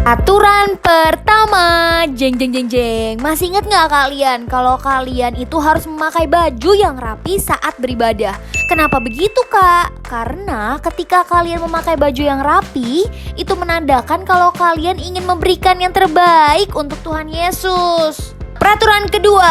Aturan pertama, jeng jeng jeng jeng. Masih ingat gak kalian kalau kalian itu harus memakai baju yang rapi saat beribadah? Kenapa begitu kak? Karena ketika kalian memakai baju yang rapi, itu menandakan kalau kalian ingin memberikan yang terbaik untuk Tuhan Yesus. Peraturan kedua,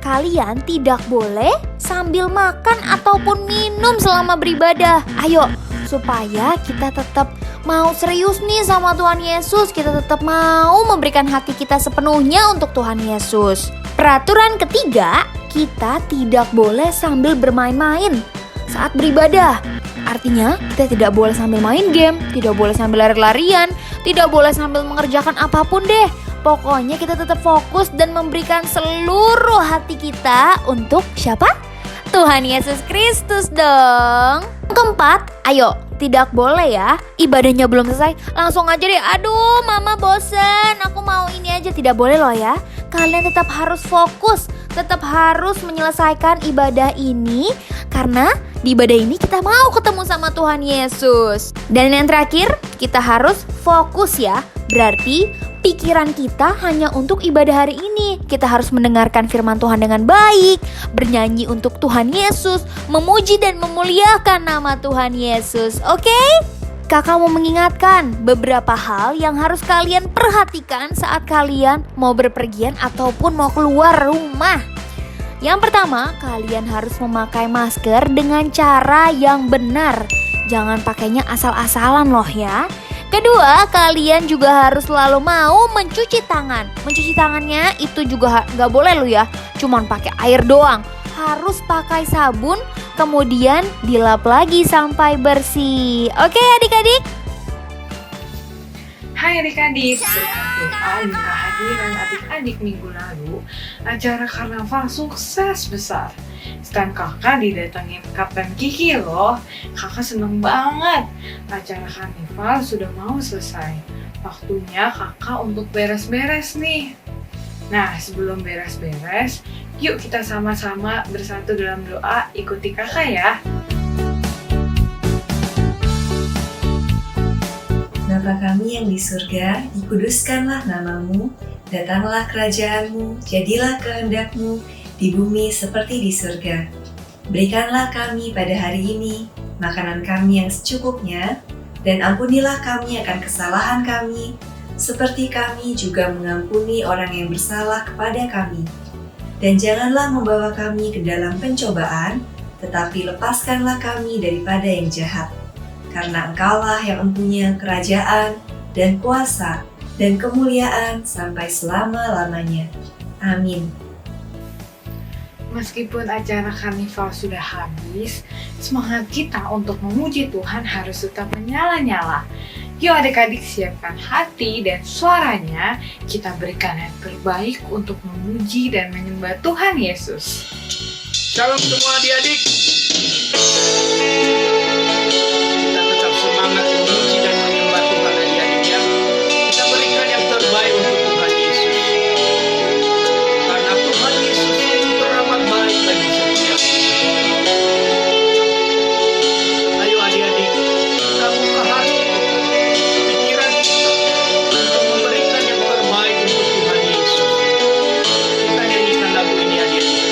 kalian tidak boleh sambil makan ataupun minum selama beribadah. Ayo, supaya kita tetap mau serius nih sama Tuhan Yesus, kita tetap mau memberikan hati kita sepenuhnya untuk Tuhan Yesus. Peraturan ketiga, kita tidak boleh sambil bermain-main saat beribadah. Artinya, kita tidak boleh sambil main game, tidak boleh sambil lari-larian, tidak boleh sambil mengerjakan apapun deh. Pokoknya kita tetap fokus dan memberikan seluruh hati kita untuk siapa? Tuhan Yesus Kristus dong. Keempat, ayo, tidak boleh ya, ibadahnya belum selesai langsung aja deh, aduh mama bosen, aku mau ini aja. Tidak boleh loh ya. Kalian tetap harus fokus, tetap harus menyelesaikan ibadah ini, karena di ibadah ini kita mau ketemu sama Tuhan Yesus. Dan yang terakhir, kita harus fokus ya. Berarti pikiran kita hanya untuk ibadah hari ini. Kita harus mendengarkan firman Tuhan dengan baik, bernyanyi untuk Tuhan Yesus, memuji dan memuliakan nama Tuhan Yesus. Oke? Kakak mau mengingatkan beberapa hal yang harus kalian perhatikan saat kalian mau berpergian ataupun mau keluar rumah. Yang pertama, kalian harus memakai masker dengan cara yang benar. Jangan pakainya asal-asalan loh ya. Kedua, kalian juga harus selalu mau mencuci tangan. Mencuci tangannya itu juga gak boleh lo ya, cuman pakai air doang. Harus pakai sabun, kemudian dilap lagi sampai bersih. Oke adik-adik? Hai adik-adik, berkat doa dan kehadiran adik-adik minggu lalu, acara karnaval sukses besar. Stand kakak didatengin Kapten Kiki loh. Kakak seneng banget. Acara karnaval sudah mau selesai. Waktunya kakak untuk beres-beres nih. Nah, sebelum beres-beres, yuk kita sama-sama bersatu dalam doa. Ikuti kakak ya. Bapa kami yang di surga, dikuduskanlah namamu, datanglah kerajaanmu, jadilah kehendakmu, di bumi seperti di surga. Berikanlah kami pada hari ini makanan kami yang secukupnya, dan ampunilah kami akan kesalahan kami, seperti kami juga mengampuni orang yang bersalah kepada kami. Dan janganlah membawa kami ke dalam pencobaan, tetapi lepaskanlah kami daripada yang jahat. Karena Engkaulah yang mempunyai kerajaan dan kuasa dan kemuliaan sampai selama-lamanya. Amin. Meskipun acara karnival sudah habis, semangat kita untuk memuji Tuhan harus tetap menyala-nyala. Yuk adik-adik siapkan hati dan suaranya, kita berikan yang terbaik untuk memuji dan menyembah Tuhan Yesus. Shalom semua adik-adik. Kita tetap semangat memuji dan menyembah Tuhan adik-adik ya. Kita berikan yang terbaik untuk Tuhan Yesus. Karena Tuhan Yesus itu teramat baik bagi setiap kita. Ayo adik-adik, kita buka hati, pikiran kita untuk memberikan yang terbaik untuk Tuhan Yesus. Kita nyanyikan lagu ini adik-adik.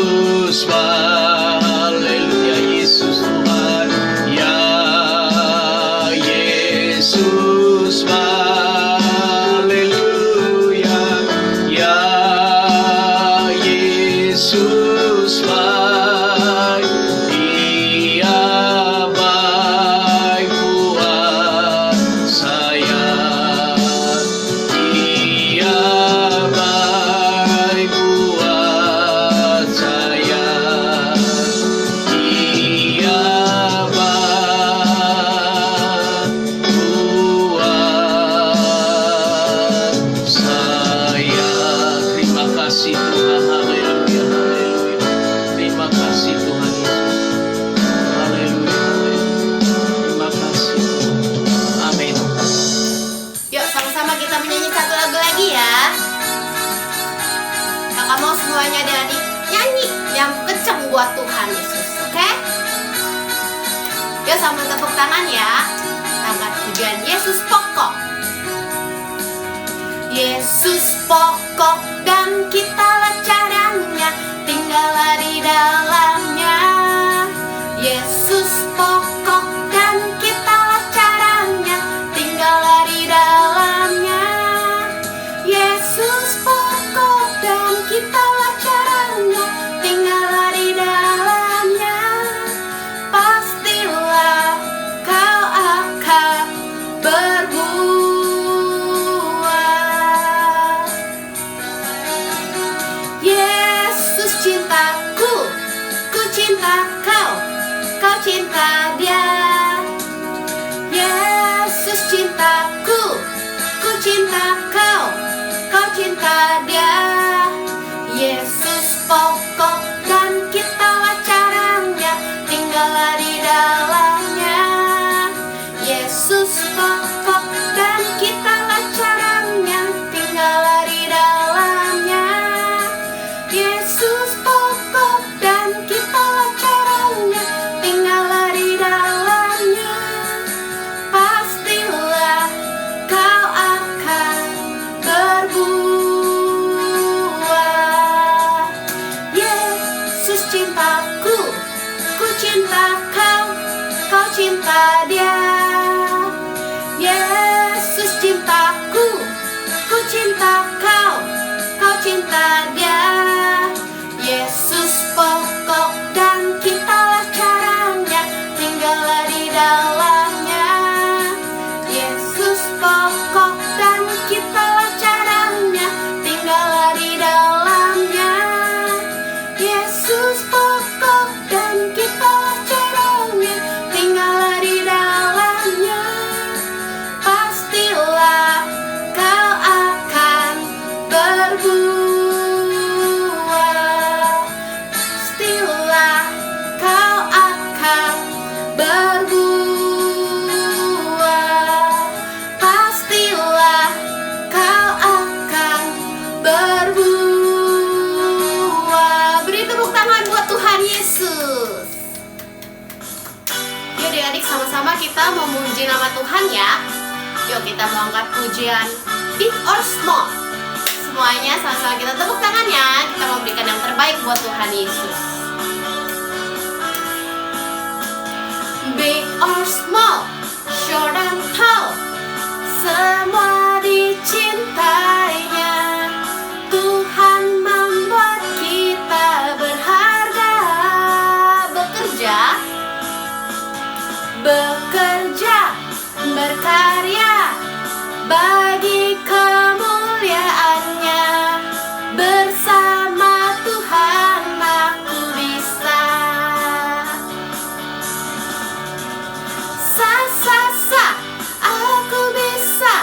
Yesus, haleluya, Yesus Tuhan, ya Yesus, haleluya, ya Yesus, baik, Dia baik buat saya, Dia baik buat saya, Dia baik buat saya. Terima kasih Tuhan, haleluya, haleluya. Terima kasih Tuhan Yesus, haleluya, haleluya. Terima kasih Tuhan. Amin. Yuk sama-sama kita menyanyi satu lagu lagi ya. Kakak mau semuanya dari nyanyi yang kenceng buat Tuhan Yesus, oke? Yuk sama tepuk tangan ya. Angkat pujian Yesus pokok. Yesus pokok dan kitalah caranya, tinggallah di dalamnya. Yesus pokok dan kitalah caranya, tinggallah di dalamnya. Yesus pokok dan kitalah caranya, tinggallah di dalamnya. Pastilah kau akan berbuah. Yesus cintaku, ku cinta kau, kau cinta Dia. Yesus cintaku, ku cinta kau, kau cinta Dia. Yesus pokok dan kitalah caranya, tinggallah di dalamnya. Yesus pokok dan kitalah caranya, tinggallah di dalamnya. Yesus pokok dan kitalah caranya, tinggallah di dalamnya. Pastilah kau akan berbuah. Yesus cintaku, ku cinta kau, kau cinta Dia. Yesus cintaku, ku cinta kau, kau cinta Dia. Yesus pokok dan kitalah caranya, tinggallah di dalamnya. Yesus pokok dan kitalah caranya, tinggallah di dalamnya. Yesus pokok dan kitalah caranya, tinggallah di dalamnya. Pastilah kau akan berbuah. Pastilah kau akan berbuah. Pastilah kau akan berbuah. Beri tepuk tangan buat Tuhan Yesus. Yuk adik-adik sama-sama kita memuji nama Tuhan ya. Yuk kita mau angkat pujian Big or Small. Semuanya sama-sama kita tepuk tangannya. Kita mau berikan yang terbaik buat Tuhan Yesus. Big or small, short and tall, semua dicintainya. Tuhan membuat kita berharga. Bekerja, berkarya bagi kemuliaannya. Bersama Tuhan aku bisa. Sa, sa, sa, aku bisa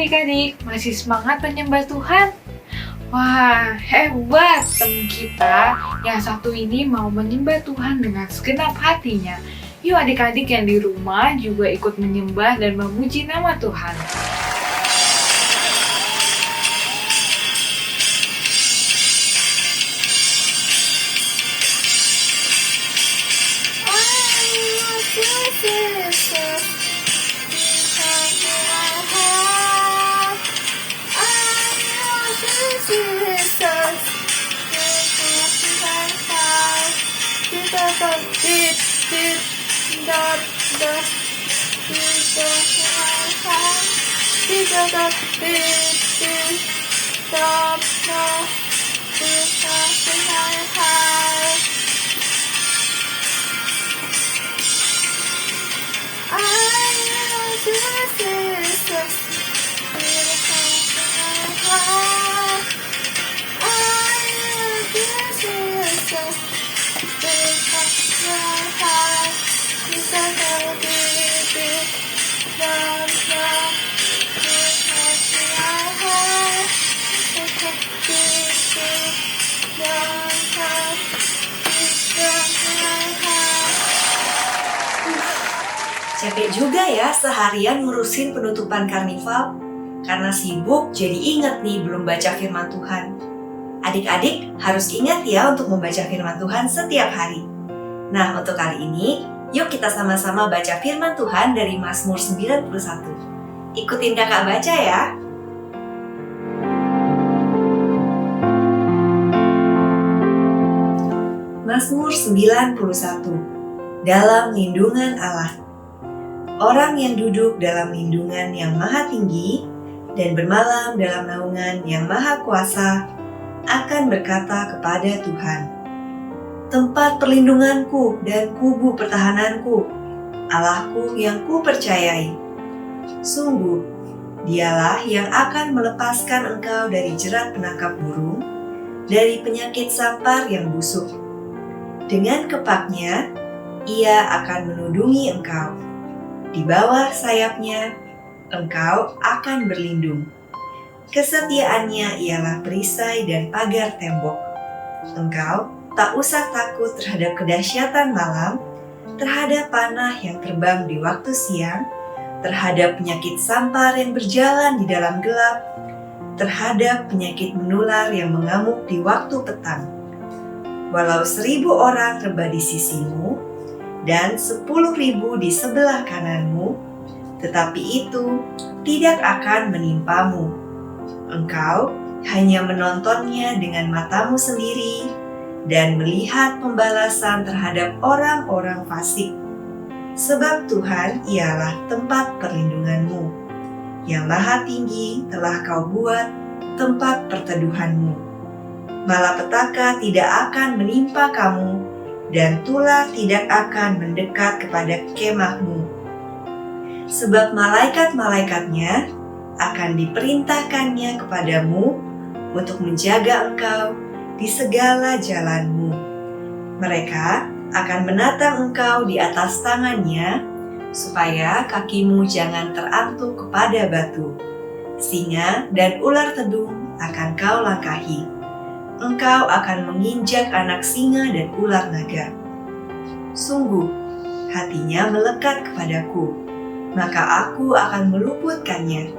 adik-adik? Masih semangat menyembah Tuhan? Wah, hebat teman kita yang satu ini mau menyembah Tuhan dengan segenap hatinya. Yuk adik-adik yang di rumah juga ikut menyembah dan memuji nama Tuhan. Capek juga ya seharian ngurusin penutupan karnival. Karena sibuk jadi inget nih belum baca firman Tuhan. Adik-adik harus ingat ya untuk membaca firman Tuhan setiap hari. Nah, untuk kali ini, yuk kita sama-sama baca firman Tuhan dari Mazmur 91. Ikutin kakak baca ya. Mazmur 91. Dalam lindungan Allah. Orang yang duduk dalam lindungan yang maha tinggi dan bermalam dalam naungan yang maha kuasa akan berkata kepada Tuhan, tempat perlindunganku dan kubu pertahananku, Allahku yang kupercayai. Sungguh, dialah yang akan melepaskan engkau dari jerat penangkap burung, dari penyakit sampar yang busuk. Dengan kepaknya, ia akan menudungi engkau. Di bawah sayapnya, engkau akan berlindung. Kesetiaannya ialah perisai dan pagar tembok. Engkau tak usah takut terhadap kedahsyatan malam, terhadap panah yang terbang di waktu siang, terhadap penyakit sampar yang berjalan di dalam gelap, terhadap penyakit menular yang mengamuk di waktu petang. Walau 1000 orang rebah di sisimu, dan 10.000 di sebelah kananmu, tetapi itu tidak akan menimpamu. Engkau hanya menontonnya dengan matamu sendiri dan melihat pembalasan terhadap orang-orang fasik. Sebab Tuhan ialah tempat perlindunganmu. Yang maha tinggi telah kau buat tempat perteduhanmu. Malapetaka tidak akan menimpa kamu, dan tulah tidak akan mendekat kepada kemahmu. Sebab malaikat-malaikatnya akan diperintahkannya kepadamu untuk menjaga engkau di segala jalanmu. Mereka akan menatang engkau di atas tangannya, supaya kakimu jangan terantuk kepada batu. Singa dan ular tedung akan kau langkahi. Engkau akan menginjak anak singa dan ular naga. Sungguh, hatinya melekat kepadaku, maka aku akan meluputkannya.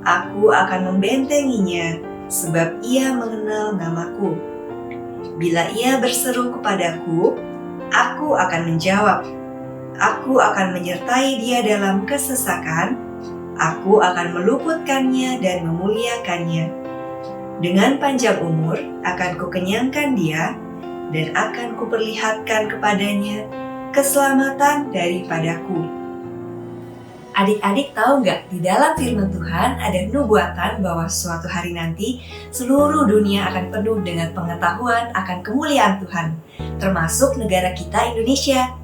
Aku akan membentenginya, sebab ia mengenal namaku. Bila ia berseru kepadaku, aku akan menjawab. Aku akan menyertai dia dalam kesesakan. Aku akan meluputkannya dan memuliakannya. Dengan panjang umur akan kukenyangkan dia, dan akan kuperlihatkan kepadanya keselamatan daripadaku. Adik-adik tahu nggak, di dalam firman Tuhan ada nubuatan bahwa suatu hari nanti seluruh dunia akan penuh dengan pengetahuan akan kemuliaan Tuhan, termasuk negara kita Indonesia.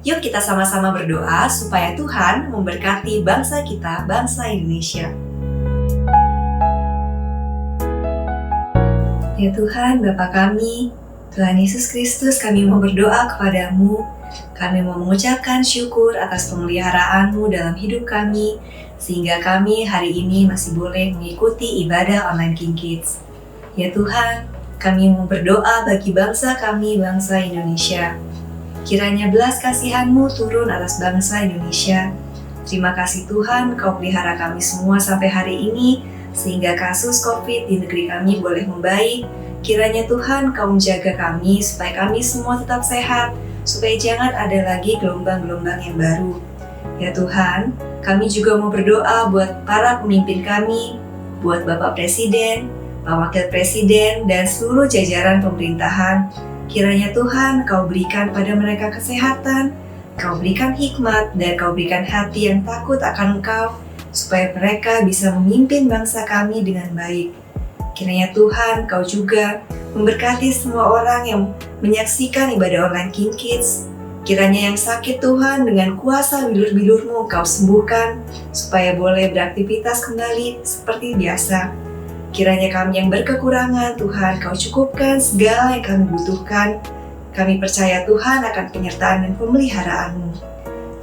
Yuk kita sama-sama berdoa supaya Tuhan memberkati bangsa kita, bangsa Indonesia. Ya Tuhan, Bapa kami, Tuhan Yesus Kristus, kami mau berdoa kepadamu. Kami mau mengucapkan syukur atas pemeliharaanmu dalam hidup kami. sehingga kami hari ini masih boleh mengikuti ibadah online King Kids. Ya Tuhan, kami mau berdoa bagi bangsa kami, bangsa Indonesia. Kiranya belas kasihan-Mu turun atas bangsa Indonesia. Terima kasih Tuhan, Kau pelihara kami semua sampai hari ini, sehingga kasus COVID di negeri kami boleh membaik. Kiranya Tuhan Kau menjaga kami supaya kami semua tetap sehat, supaya jangan ada lagi gelombang-gelombang yang baru. Ya Tuhan, kami juga mau berdoa buat para pemimpin kami, buat Bapak Presiden, Pak Wakil Presiden, dan seluruh jajaran pemerintahan. Kiranya Tuhan Kau berikan pada mereka kesehatan, Kau berikan hikmat, dan Kau berikan hati yang takut akan Engkau, supaya mereka bisa memimpin bangsa kami dengan baik. Kiranya Tuhan Kau juga memberkati semua orang yang menyaksikan ibadah online King Kids. Kiranya yang sakit Tuhan dengan kuasa bilur-bilur-Mu Kau sembuhkan, supaya boleh beraktivitas kembali seperti biasa. Kiranya kami yang berkekurangan Tuhan Kau cukupkan segala yang kami butuhkan. Kami percaya Tuhan akan penyertaan dan pemeliharaan-Mu.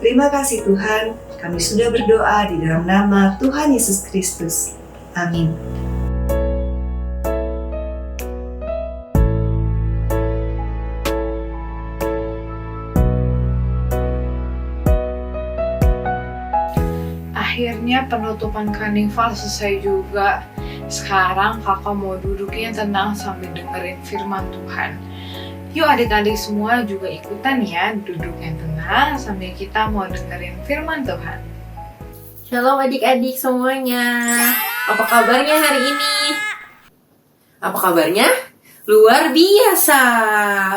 Terima kasih Tuhan, kami sudah berdoa di dalam nama Tuhan Yesus Kristus. Amin. Akhirnya penutupan karnival selesai juga. Sekarang kakak mau duduknya tenang sambil dengerin firman Tuhan. Yuk adik-adik semua juga ikutan ya, duduknya tenang sambil kita mau dengerin firman Tuhan. Shalom adik-adik semuanya. Apa kabarnya hari ini? Apa kabarnya? Luar biasa.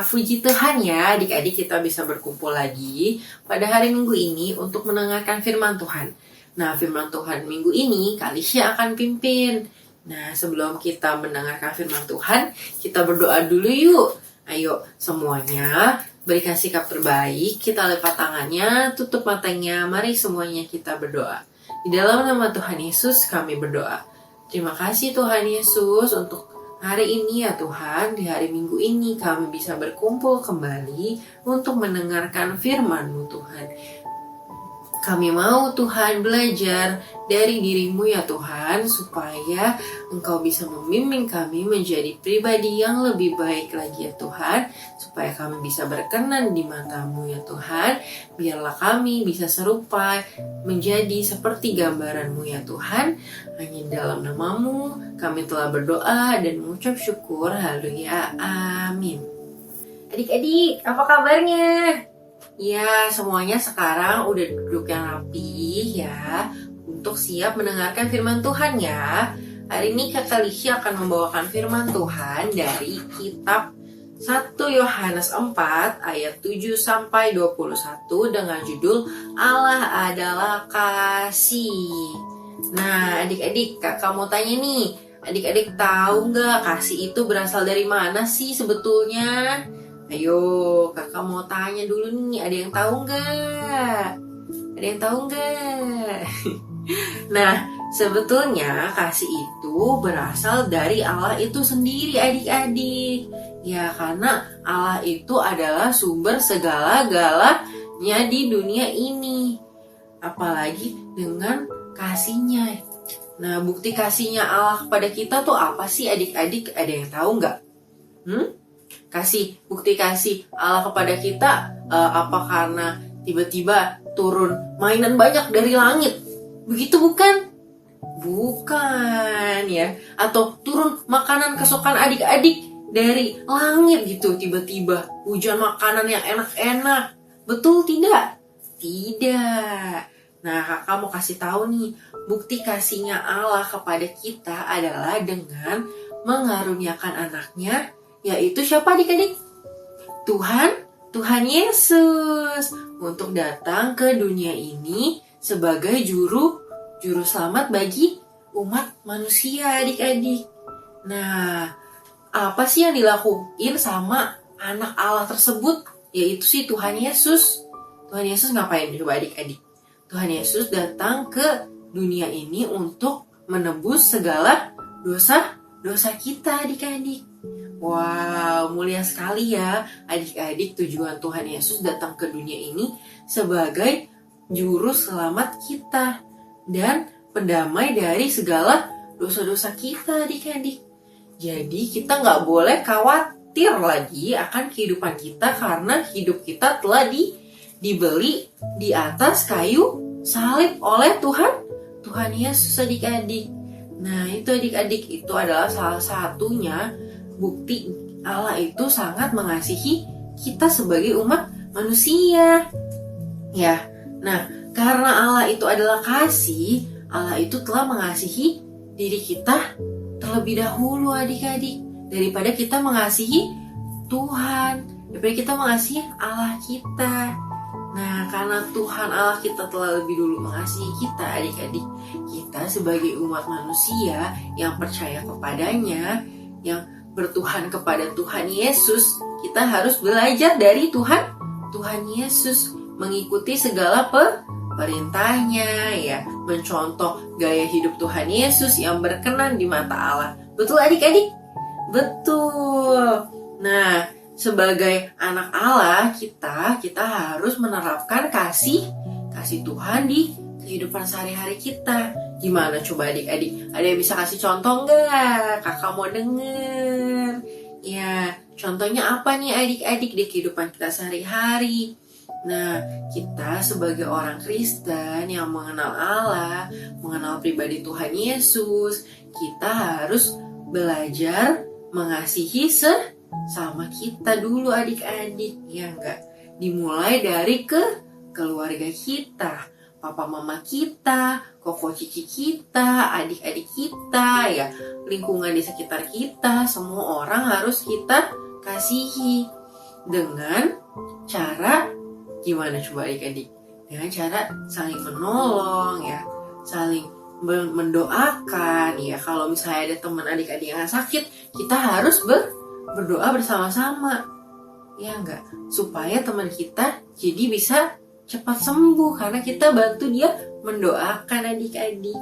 Puji Tuhan ya, adik-adik kita bisa berkumpul lagi pada hari Minggu ini untuk mendengarkan firman Tuhan. Nah, firman Tuhan minggu ini Kalisya akan pimpin. Nah, sebelum kita mendengarkan firman Tuhan, kita berdoa dulu yuk. Ayo semuanya berikan sikap terbaik, kita lipat tangannya, tutup matanya, mari semuanya kita berdoa. Di dalam nama Tuhan Yesus kami berdoa. Terima kasih Tuhan Yesus untuk hari ini ya Tuhan, di hari Minggu ini kami bisa berkumpul kembali untuk mendengarkan firman-Mu Tuhan. Kami mau Tuhan belajar dari diri-Mu ya Tuhan, supaya Engkau bisa membimbing kami menjadi pribadi yang lebih baik lagi ya Tuhan, supaya kami bisa berkenan di mata-Mu ya Tuhan. Biarlah kami bisa serupa menjadi seperti gambaran-Mu ya Tuhan. Hanya dalam nama-Mu kami telah berdoa dan mengucap syukur. Haleluya, amin. Adik-adik, apa kabarnya? Ya, semuanya sekarang udah duduk yang rapi ya, untuk siap mendengarkan firman Tuhan ya. Hari ini Kak Kalisya akan membawakan firman Tuhan dari kitab 1 Yohanes 4 ayat 7 sampai 21 dengan judul Allah adalah kasih. Nah, adik-adik, Kakak mau tanya nih, adik-adik tahu nggak kasih itu berasal dari mana sih sebetulnya? Ayo, Kakak mau tanya dulu nih, ada yang tahu nggak? Ada yang tahu nggak? Nah, sebetulnya kasih itu berasal dari Allah itu sendiri adik-adik. Ya, karena Allah itu adalah sumber segala-galanya di dunia ini. Apalagi dengan kasih-Nya. Nah, bukti kasih-Nya Allah kepada kita tuh apa sih adik-adik? Ada yang tahu nggak? Bukti kasih Allah kepada kita apa karena tiba-tiba turun mainan banyak dari langit? Begitu bukan? Bukan ya. Atau turun makanan kesukaan adik-adik dari langit gitu, tiba-tiba hujan makanan yang enak-enak. Betul tidak? Tidak. Nah, Kakak mau kasih tahu nih, bukti kasihnya Allah kepada kita adalah dengan mengaruniakan anaknya, yaitu siapa adik-adik? Tuhan Yesus, untuk datang ke dunia ini sebagai juru selamat bagi umat manusia adik-adik. Nah, apa sih yang dilakuin sama anak Allah tersebut? Yaitu si Tuhan Yesus. Tuhan Yesus ngapain coba adik-adik? Tuhan Yesus datang ke dunia ini untuk menebus segala dosa kita adik-adik. Wow, mulia sekali ya adik-adik, tujuan Tuhan Yesus datang ke dunia ini sebagai juru selamat kita. dan pendamai dari segala dosa-dosa kita, adik-adik. Jadi kita nggak boleh khawatir lagi akan kehidupan kita karena hidup kita telah dibeli di atas kayu salib oleh Tuhan Yesus, adik-adik. Nah itu adik-adik, itu adalah salah satunya bukti Allah itu sangat mengasihi kita sebagai umat manusia. Ya, nah karena Allah itu adalah kasih, Allah itu telah mengasihi diri kita terlebih dahulu, adik-adik, daripada kita mengasihi Tuhan, daripada kita mengasihi Allah kita. Nah, karena Tuhan Allah kita telah lebih dulu mengasihi kita, adik-adik, kita sebagai umat manusia yang percaya kepadanya, yang bertuhan kepada Tuhan Yesus, kita harus belajar dari Tuhan Yesus, mengikuti segala perintahnya, ya, mencontoh gaya hidup Tuhan Yesus yang berkenan di mata Allah. Betul adik-adik? Betul. Nah, sebagai anak Allah, kita harus menerapkan kasih Tuhan di kehidupan sehari-hari kita. Gimana coba adik-adik? Ada yang bisa kasih contoh nggak? Kakak mau denger. Ya, contohnya apa nih adik-adik di kehidupan kita sehari-hari? Nah, kita sebagai orang Kristen yang mengenal Allah, mengenal pribadi Tuhan Yesus, kita harus belajar mengasihi sama kita dulu, adik-adik, ya enggak? Dimulai dari keluarga kita, papa mama kita, koko cici kita, adik-adik kita, ya, lingkungan di sekitar kita, semua orang harus kita kasihi dengan cara gimana coba adik-adik? Dengan cara saling menolong, ya, saling mendoakan, ya. Kalau misalnya ada teman adik-adik yang sakit, kita harus berdoa bersama-sama, ya enggak? Supaya teman kita jadi bisa cepat sembuh karena kita bantu dia mendoakan, adik-adik.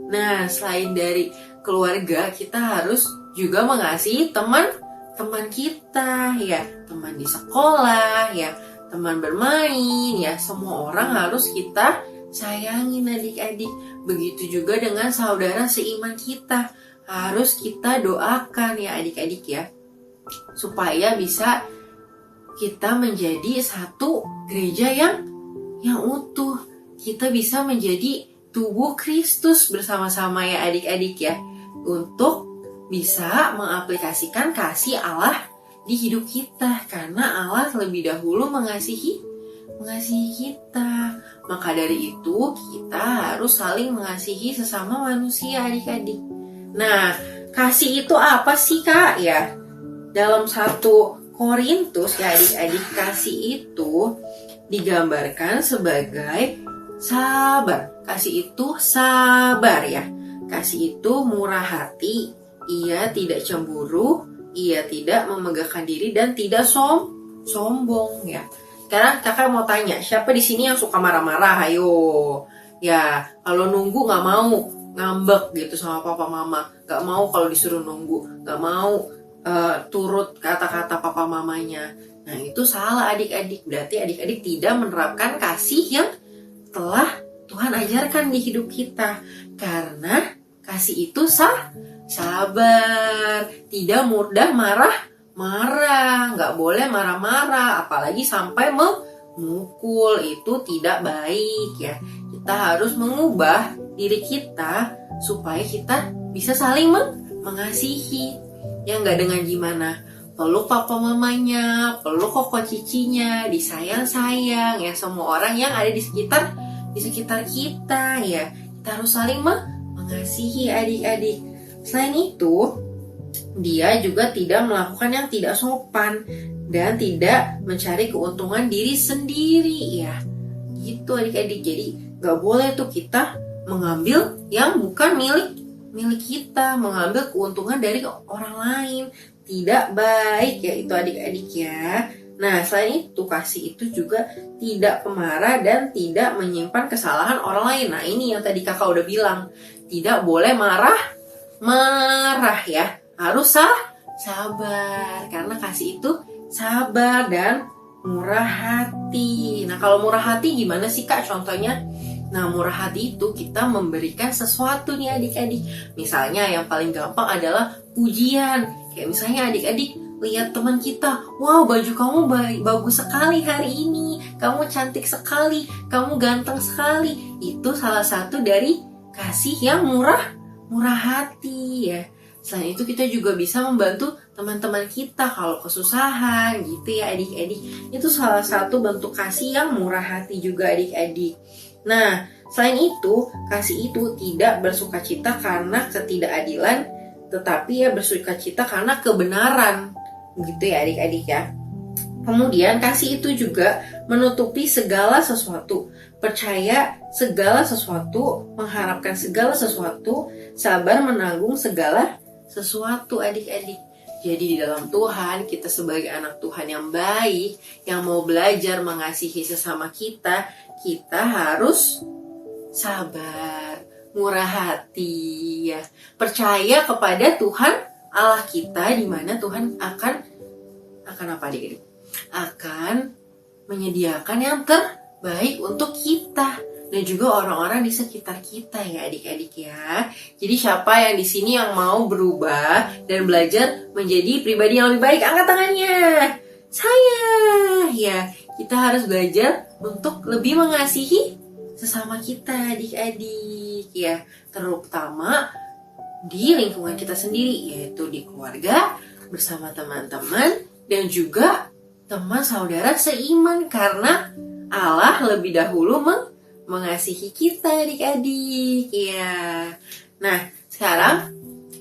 Nah, selain dari keluarga, kita harus juga mengasihi teman kita, ya, teman di sekolah, ya, teman bermain, ya, semua orang harus kita sayangin, adik-adik. Begitu juga dengan saudara seiman kita, harus kita doakan, ya, adik-adik, ya, supaya bisa kita menjadi satu gereja yang utuh. Kita bisa menjadi tubuh Kristus bersama-sama, ya, adik-adik, ya, untuk bisa mengaplikasikan kasih Allah di hidup kita, karena Allah lebih dahulu mengasihi kita. Maka dari itu kita harus saling mengasihi sesama manusia, adik-adik. Nah, kasih itu apa sih, Kak? Ya, dalam 1 Korintus, ya, adik-adik, kasih itu digambarkan sebagai sabar. Kasih itu sabar, ya. Kasih itu murah hati, ia tidak cemburu, ia tidak memegahkan diri dan tidak sombong, ya. Sekarang kakak mau tanya, siapa di sini yang suka marah-marah? Ayo, ya, kalau nunggu nggak mau ngambek gitu sama papa mama, nggak mau kalau disuruh nunggu, nggak mau turut kata-kata papa mamanya. Nah, itu salah, adik-adik. Berarti adik-adik tidak menerapkan kasih yang telah Tuhan ajarkan di hidup kita. Karena kasih itu sabar, tidak mudah marah, nggak boleh marah-marah, apalagi sampai memukul, itu tidak baik, ya. Kita harus mengubah diri kita supaya kita bisa saling mengasihi, ya, nggak dengan gimana peluk papa mamanya, peluk koko cicinya, disayang-sayang, ya, semua orang yang ada di sekitar kita, ya. Kita harus saling mengasihi, adik-adik. Selain itu, dia juga tidak melakukan yang tidak sopan dan tidak mencari keuntungan diri sendiri, ya. Gitu, adik-adik. Jadi gak boleh tuh kita mengambil yang bukan milik kita, mengambil keuntungan dari orang lain. Tidak baik, ya, itu adik-adik, ya. Nah, selain itu, kasih itu juga tidak pemarah dan tidak menyimpan kesalahan orang lain. Nah, ini yang tadi kakak udah bilang, tidak boleh marah, ya. Harus sabar, karena kasih itu sabar dan murah hati. Nah, kalau murah hati gimana sih, Kak, contohnya? Nah, murah hati itu kita memberikan sesuatu nih adik-adik. Misalnya yang paling gampang adalah pujian. Kayak misalnya adik-adik lihat teman kita, wow baju kamu bagus sekali hari ini, kamu cantik sekali, kamu ganteng sekali. Itu salah satu dari kasih yang murah hati ya. Selain itu kita juga bisa membantu teman-teman kita kalau kesusahan gitu ya adik-adik. Itu salah satu bentuk kasih yang murah hati juga adik-adik. Nah, selain itu, kasih itu tidak bersukacita karena ketidakadilan, tetapi ya bersukacita karena kebenaran. Gitu ya adik-adik ya. Kemudian kasih itu juga menutupi segala sesuatu, percaya segala sesuatu, mengharapkan segala sesuatu, sabar menanggung segala sesuatu adik-adik. Jadi di dalam Tuhan, kita sebagai anak Tuhan yang baik, yang mau belajar mengasihi sesama kita harus sabar, murah hati ya. Percaya kepada Tuhan Allah kita, di mana Tuhan akan apa adik-adik? Akan menyediakan yang terbaik untuk kita dan juga orang-orang di sekitar kita ya adik-adik ya. Jadi siapa yang di sini yang mau berubah dan belajar menjadi pribadi yang lebih baik? Angkat tangannya. Saya ya, kita harus belajar untuk lebih mengasihi sesama kita adik-adik ya, terutama di lingkungan kita sendiri, yaitu di keluarga, bersama teman-teman dan juga teman saudara seiman, karena Allah lebih dahulu mengasihi kita adik-adik ya. Nah, sekarang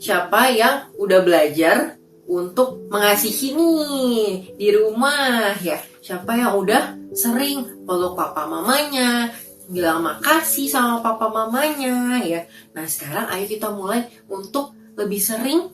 siapa yang udah belajar untuk mengasihi nih di rumah ya? Siapa yang udah sering peluk papa mamanya, bilang makasih sama papa mamanya ya. Nah, sekarang ayo kita mulai untuk lebih sering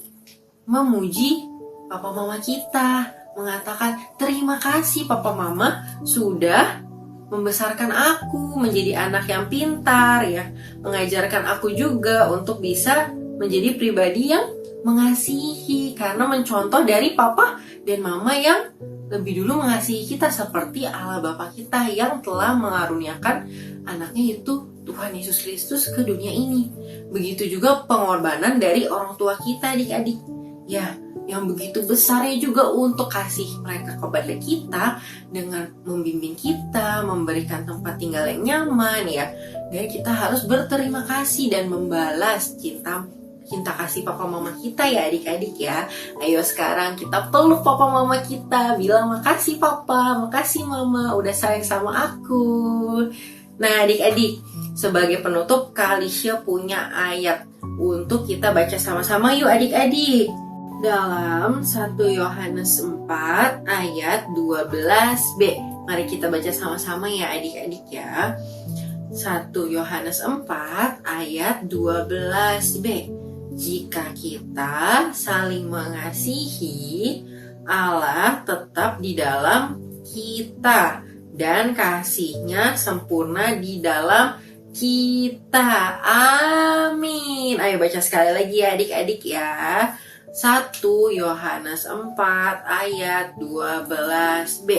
memuji papa mama kita, mengatakan terima kasih papa mama sudah membesarkan aku menjadi anak yang pintar ya, mengajarkan aku juga untuk bisa menjadi pribadi yang mengasihi, karena mencontoh dari papa dan mama yang lebih dulu mengasihi kita, seperti Allah Bapa kita yang telah mengaruniakan anaknya itu Tuhan Yesus Kristus ke dunia ini. Begitu juga pengorbanan dari orang tua kita adik-adik ya, yang begitu besarnya juga untuk kasih mereka kepada kita dengan membimbing kita, memberikan tempat tinggal yang nyaman ya. Dan kita harus berterima kasih dan membalas cinta kasih papa mama kita ya adik-adik ya. Ayo sekarang kita peluk papa mama kita, bilang makasih papa, makasih mama udah sayang sama aku. Nah adik-adik, sebagai penutup Kalisya punya ayat untuk kita baca sama-sama yuk adik-adik. Dalam 1 Yohanes 4 ayat 12b. Mari kita baca sama-sama ya adik-adik ya. 1 Yohanes 4 ayat 12b. Jika kita saling mengasihi, Allah tetap di dalam kita dan kasih-Nya sempurna di dalam kita. Amin. Ayo baca sekali lagi ya adik-adik ya. 1 Yohanes 4 ayat 12b.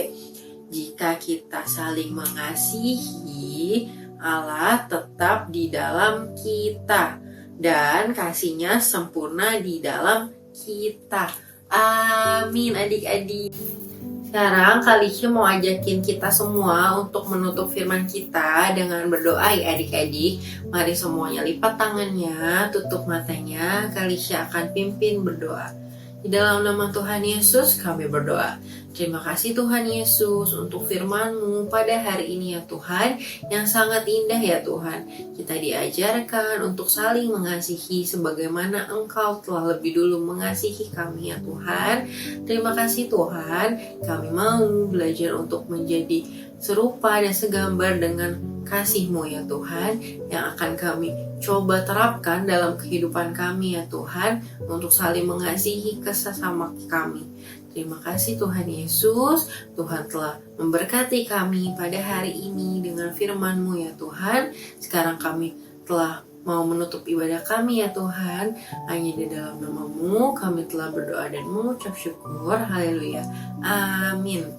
Jika kita saling mengasihi, Allah tetap di dalam kita dan kasih-Nya sempurna di dalam kita. Amin adik-adik. Sekarang Kalisya mau ajakin kita semua untuk menutup firman kita dengan berdoa ya adik-adik. Mari semuanya lipat tangannya, tutup matanya, Kalisya akan pimpin berdoa. Di dalam nama Tuhan Yesus kami berdoa. Terima kasih Tuhan Yesus untuk firman-Mu pada hari ini ya Tuhan, yang sangat indah ya Tuhan. Kita diajarkan untuk saling mengasihi sebagaimana Engkau telah lebih dulu mengasihi kami ya Tuhan. Terima kasih Tuhan, kami mau belajar untuk menjadi serupa dan segambar dengan kasih-Mu ya Tuhan, yang akan kami coba terapkan dalam kehidupan kami ya Tuhan, untuk saling mengasihi sesama kami. Terima kasih Tuhan Yesus, Tuhan telah memberkati kami pada hari ini dengan firman-Mu ya Tuhan. Sekarang kami telah mau menutup ibadah kami ya Tuhan. Hanya di dalam nama-Mu kami telah berdoa dan mengucap syukur. Haleluya. Amin.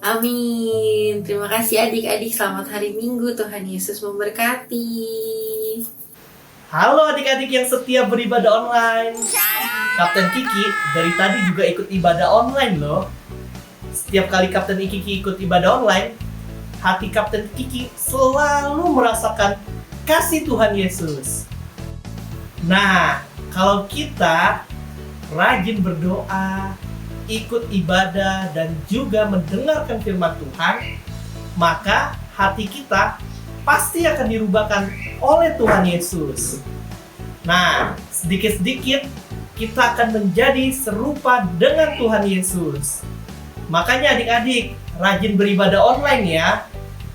Amin. Terima kasih adik-adik. Selamat hari Minggu. Tuhan Yesus memberkati. Halo adik-adik yang setia beribadah online. Kapten Kiki dari tadi juga ikut ibadah online loh. Setiap kali Kapten Kiki ikut ibadah online, hati Kapten Kiki selalu merasakan kasih Tuhan Yesus. Nah, kalau kita rajin berdoa, ikut ibadah, dan juga mendengarkan firman Tuhan, maka hati kita pasti akan dirubahkan oleh Tuhan Yesus. Nah, sedikit-sedikit kita akan menjadi serupa dengan Tuhan Yesus. Makanya adik-adik, rajin beribadah online ya.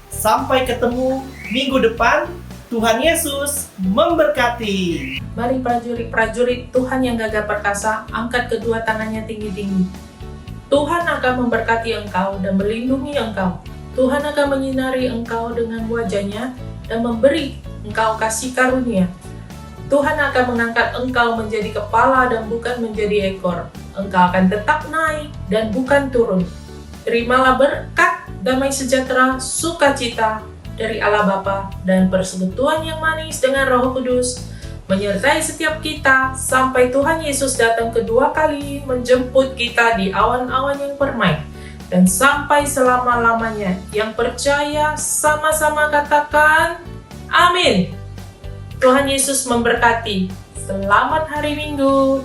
Sampai ketemu minggu depan. Tuhan Yesus memberkati. Mari prajurit-prajurit Tuhan yang gagah perkasa, angkat kedua tangannya tinggi-tinggi. Tuhan akan memberkati engkau dan melindungi engkau. Tuhan akan menyinari engkau dengan wajahnya dan memberi engkau kasih karunia. Tuhan akan mengangkat engkau menjadi kepala dan bukan menjadi ekor. Engkau akan tetap naik dan bukan turun. Terimalah berkat, damai sejahtera, sukacita dari Allah Bapa dan persekutuan yang manis dengan Roh Kudus menyertai setiap kita sampai Tuhan Yesus datang kedua kali menjemput kita di awan-awan yang permai dan sampai selama-lamanya. Yang percaya sama-sama katakan amin. Tuhan Yesus memberkati. Selamat hari Minggu.